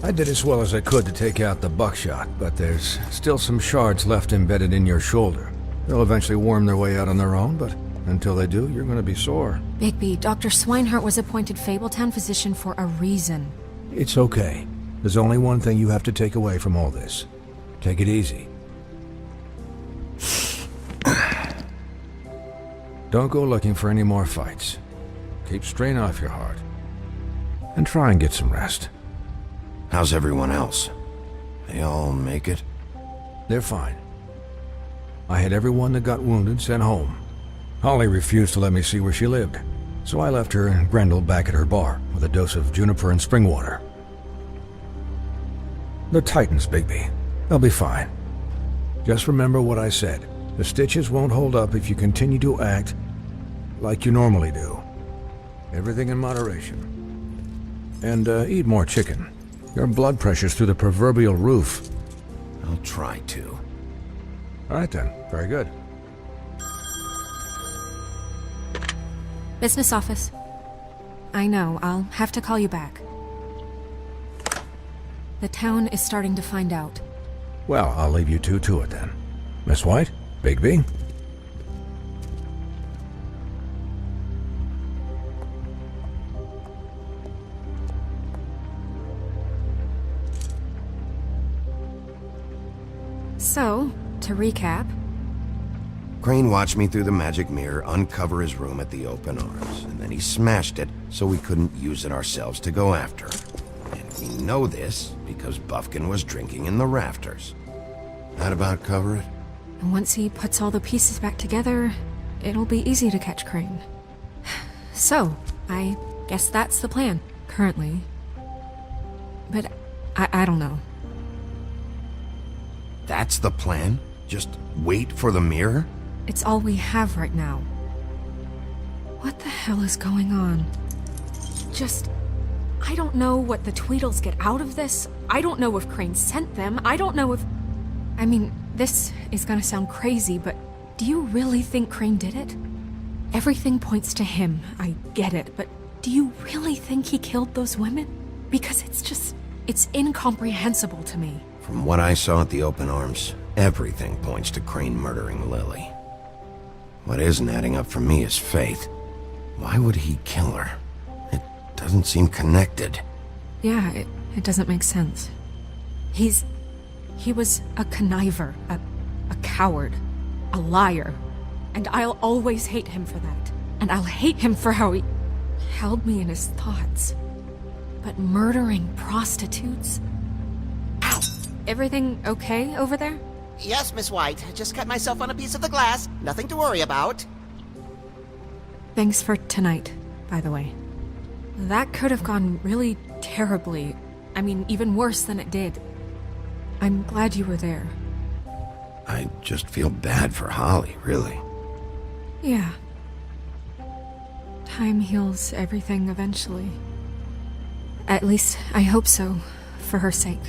I did as well as I could to take out the buckshot, but there's still some shards left embedded in your shoulder. They'll eventually worm their way out on their own, but until they do, you're gonna be sore. Bigby, Dr. Swinehart was appointed Fabletown physician for a reason. It's okay. There's only one thing you have to take away from all this. Take it easy. Don't go looking for any more fights. Keep strain off your heart. And try and get some rest. How's everyone else? They all make it? They're fine. I had everyone that got wounded sent home. Holly refused to let me see where she lived, so I left her and Grendel back at her bar with a dose of juniper and spring water. They're Titans, Bigby. They'll be fine. Just remember what I said. The stitches won't hold up if you continue to act like you normally do. Everything in moderation. And eat more chicken. Your blood pressure's through the proverbial roof. I'll try to. All right then. Very good. Business office. I know, I'll have to call you back. The town is starting to find out. Well, I'll leave you two to it then. Miss White? Bigby? So, to recap... Crane watched me through the magic mirror uncover his room at the Open Arms, and then he smashed it so we couldn't use it ourselves to go after him. And we know this because Buffkin was drinking in the rafters. That about cover it? And once he puts all the pieces back together, it'll be easy to catch Crane. So, I guess that's the plan, currently. But I don't know. That's the plan? Just wait for the mirror? It's all we have right now. What the hell is going on? I don't know what the Tweedles get out of this. I don't know if Crane sent them. I don't know if... I mean, this is gonna sound crazy, but do you really think Crane did it? Everything points to him, I get it, but do you really think he killed those women? Because it's incomprehensible to me. From what I saw at the Open Arms, everything points to Crane murdering Lily. What isn't adding up for me is Faith. Why would he kill her? It doesn't seem connected. Yeah, it doesn't make sense. He was a conniver, a coward, a liar. And I'll always hate him for that. And I'll hate him for how he held me in his thoughts. But murdering prostitutes? Ow! Everything okay over there? Yes, Miss White. Just cut myself on a piece of the glass. Nothing to worry about. Thanks for tonight, by the way. That could have gone really terribly. I mean, even worse than it did. I'm glad you were there. I just feel bad for Holly, really. Yeah. Time heals everything eventually. At least, I hope so, for her sake.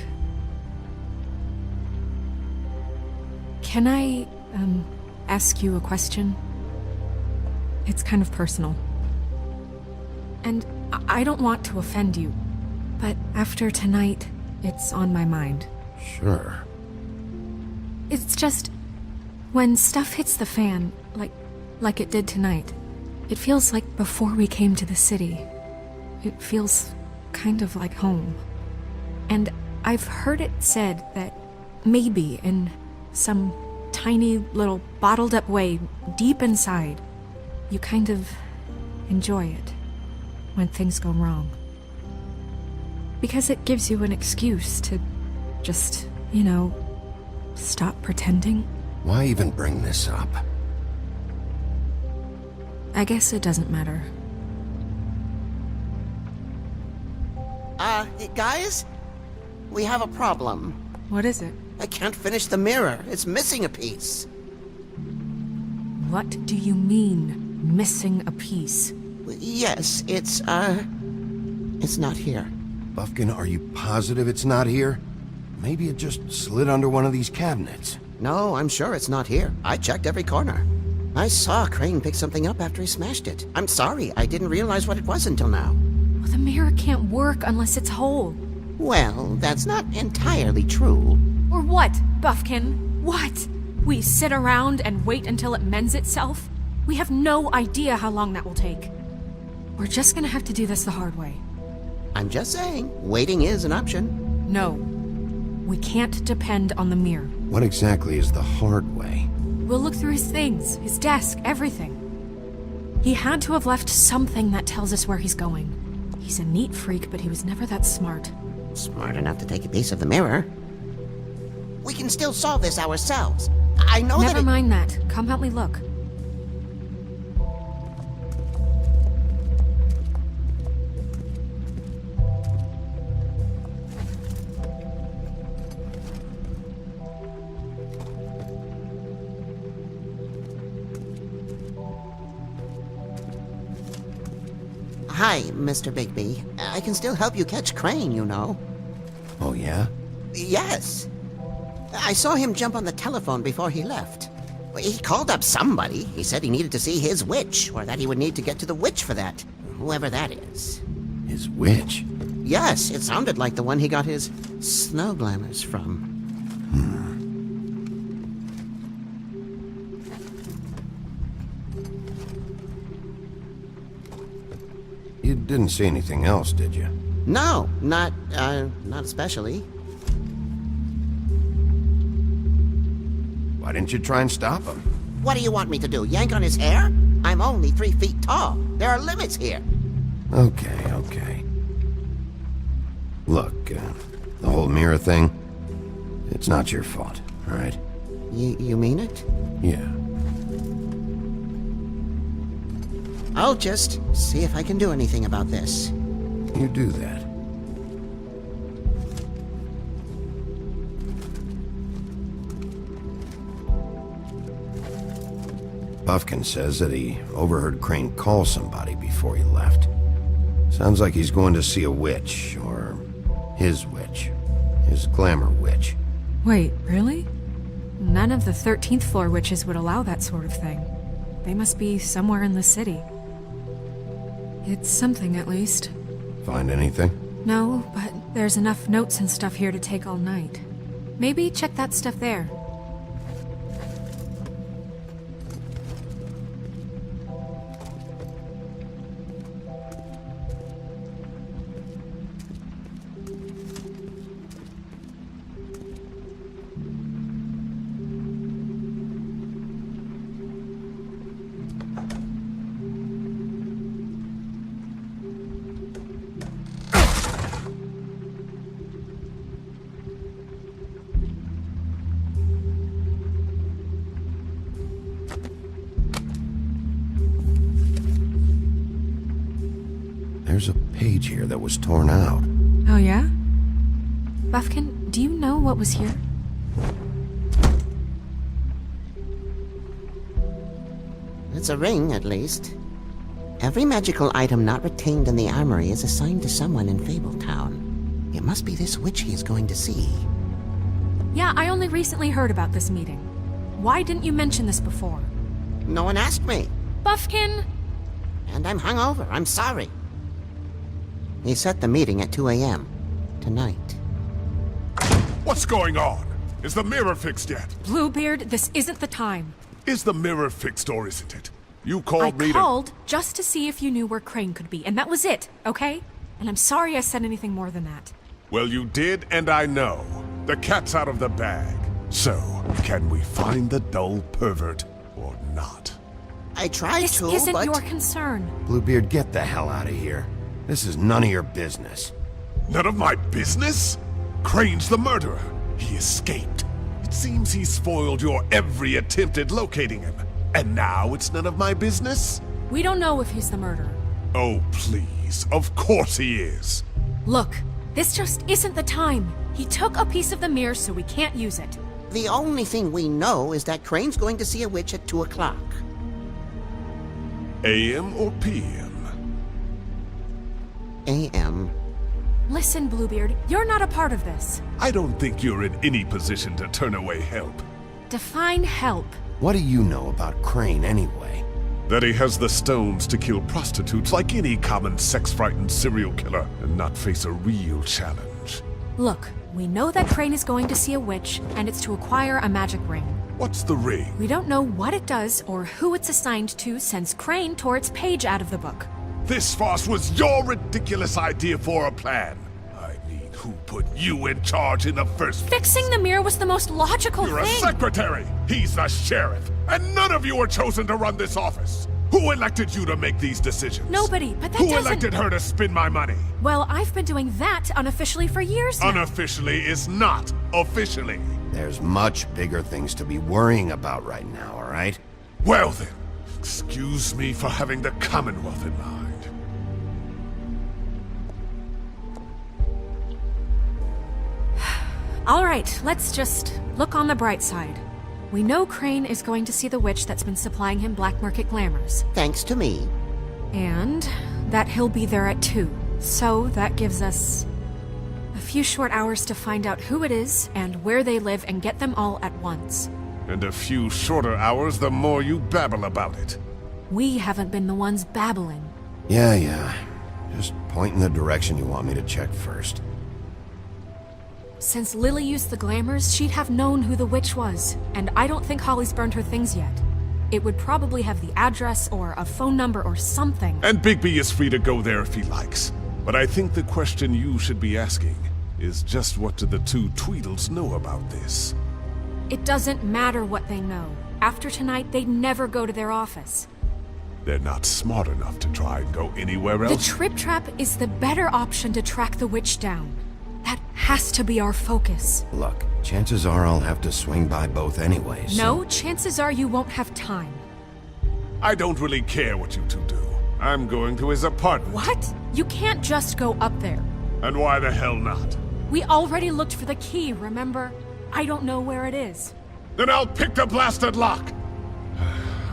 Can I, ask you a question? It's kind of personal. And I don't want to offend you, but after tonight, it's on my mind. Sure. It's just, when stuff hits the fan, like it did tonight, it feels like before we came to the city. It feels kind of like home. And I've heard it said that maybe in some tiny little bottled up way deep inside, you kind of enjoy it when things go wrong. Because it gives you an excuse to just, stop pretending. Why even bring this up? I guess it doesn't matter. Guys? We have a problem. What is it? I can't finish the mirror. It's missing a piece. What do you mean, missing a piece? Yes, it's not here. Buffkin, are you positive it's not here? Maybe it just slid under one of these cabinets. No, I'm sure it's not here. I checked every corner. I saw Crane pick something up after he smashed it. I'm sorry, I didn't realize what it was until now. Well, the mirror can't work unless it's whole. Well, that's not entirely true. Or what, Buffkin? What? We sit around and wait until it mends itself? We have no idea how long that will take. We're just gonna have to do this the hard way. I'm just saying, waiting is an option. No. We can't depend on the mirror. What exactly is the hard way? We'll look through his things, his desk, everything. He had to have left something that tells us where he's going. He's a neat freak, but he was never that smart. Smart enough to take a piece of the mirror. We can still solve this ourselves. I know that Never mind that. Come help me look. Hi, Mr. Bigby. I can still help you catch Crane, you know. Oh, yeah? Yes. I saw him jump on the telephone before he left. He called up somebody. He said he needed to see his witch, or that he would need to get to the witch for that. Whoever that is. His witch? Yes, it sounded like the one he got his snow glamours from. You didn't see anything else, did you? No, not especially. Why didn't you try and stop him? What do you want me to do, yank on his hair? I'm only 3 feet tall. There are limits here. Okay. Look, the whole mirror thing, it's not your fault, all right? You mean it? Yeah. I'll just see if I can do anything about this. You do that. Buffkin says that he overheard Crane call somebody before he left. Sounds like he's going to see a witch, or his witch. His glamour witch. Wait, really? None of the 13th floor witches would allow that sort of thing. They must be somewhere in the city. It's something, at least. Find anything? No, but there's enough notes and stuff here to take all night. Maybe check that stuff there. There's a page here that was torn out. Oh, yeah? Buffkin, do you know what was here? It's a ring, at least. Every magical item not retained in the armory is assigned to someone in Fabletown. It must be this witch he is going to see. Yeah, I only recently heard about this meeting. Why didn't you mention this before? No one asked me. Buffkin! And I'm hungover. I'm sorry. He set the meeting at 2 a.m. tonight. What's going on? Is the mirror fixed yet? Bluebeard, this isn't the time. Is the mirror fixed or isn't it? You called me I called just to see if you knew where Crane could be, and that was it, okay? And I'm sorry I said anything more than that. Well, you did, and I know. The cat's out of the bag. So, can we find the dull pervert or not? I tried This to, isn't but... your concern. Bluebeard, get the hell out of here. This is none of your business. None of my business? Crane's the murderer. He escaped. It seems he spoiled your every attempt at locating him. And now it's none of my business? We don't know if he's the murderer. Oh, please. Of course he is. Look, this just isn't the time. He took a piece of the mirror, so we can't use it. The only thing we know is that Crane's going to see a witch at 2 o'clock. AM or PM? A.M. Listen, Bluebeard, you're not a part of this. I don't think you're in any position to turn away help. Define help. What do you know about Crane anyway? That he has the stones to kill prostitutes like any common sex-frightened serial killer and not face a real challenge. Look, we know that Crane is going to see a witch, and it's to acquire a magic ring. What's the ring? We don't know what it does or who it's assigned to since Crane tore its page out of the book. This farce was your ridiculous idea for a plan. I mean, who put you in charge in the first place? Fixing the mirror was the most logical You're a thing. secretary! He's the sheriff! And none of you were chosen to run this office! Who elected you to make these decisions? Nobody, but that Who doesn't... elected her to spend my money? Well, I've been doing that unofficially for years now. Unofficially is not officially. There's much bigger things to be worrying about right now, all right? Well then, excuse me for having the Commonwealth in mind. All right, let's just look on the bright side. We know Crane is going to see the witch that's been supplying him black market glamours. Thanks to me. And that he'll be there at 2. So that gives us a few short hours to find out who it is and where they live and get them all at once. And a few shorter hours the more you babble about it. We haven't been the ones babbling. Yeah. Just point in the direction you want me to check first. Since Lily used the glamours, she'd have known who the witch was, and I don't think Holly's burned her things yet. It would probably have the address or a phone number or something. And Bigby is free to go there if he likes. But I think the question you should be asking is just what do the two Tweedles know about this? It doesn't matter what they know. After tonight, they'd never go to their office. They're not smart enough to try and go anywhere The else. Trip Trap is the better option to track the witch down. That has to be our focus. Look, chances are I'll have to swing by both anyways. No, chances are you won't have time. I don't really care what you two do. I'm going to his apartment. What? You can't just go up there. And why the hell not? We already looked for the key, remember? I don't know where it is. Then I'll pick the blasted lock!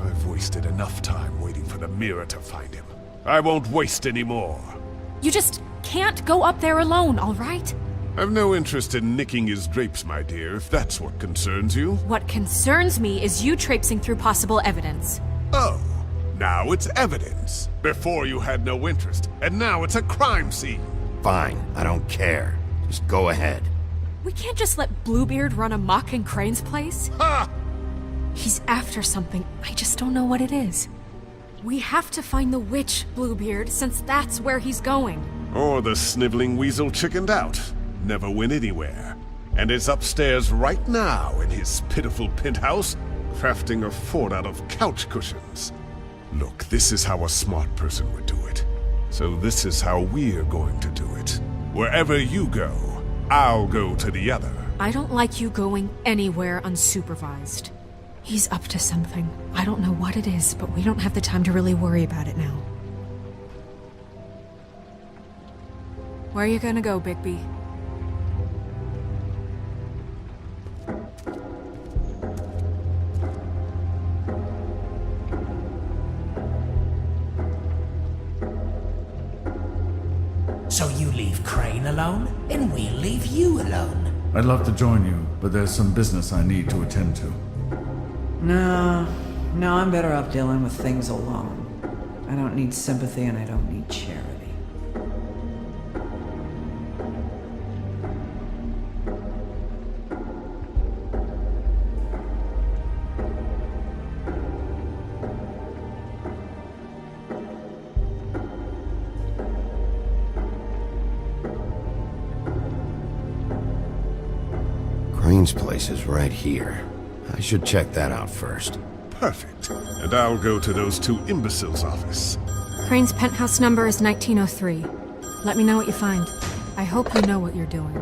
I've wasted enough time waiting for the mirror to find him. I won't waste any more. You just can't go up there alone, all right? I've no interest in nicking his drapes, my dear, if that's what concerns you. What concerns me is you traipsing through possible evidence. Oh, now it's evidence. Before you had no interest, and now it's a crime scene. Fine, I don't care. Just go ahead. We can't just let Bluebeard run amok in Crane's place. Ha! He's after something. I just don't know what it is. We have to find the witch, Bluebeard, since that's where he's going. Or the sniveling weasel chickened out. Never went anywhere. And is upstairs right now in his pitiful penthouse, crafting a fort out of couch cushions. Look, this is how a smart person would do it. So this is how we're going to do it. Wherever you go, I'll go to the other. I don't like you going anywhere unsupervised. He's up to something. I don't know what it is, but we don't have the time to really worry about it now. Where are you gonna go, Bigby? So you leave Crane alone, and we'll leave you alone. I'd love to join you, but there's some business I need to attend to. No, I'm better off dealing with things alone. I don't need sympathy and I don't need charity. Crane's place is right here. I should check that out first. Perfect. And I'll go to those two imbeciles' office. Crane's penthouse number is 1903. Let me know what you find. I hope you know what you're doing.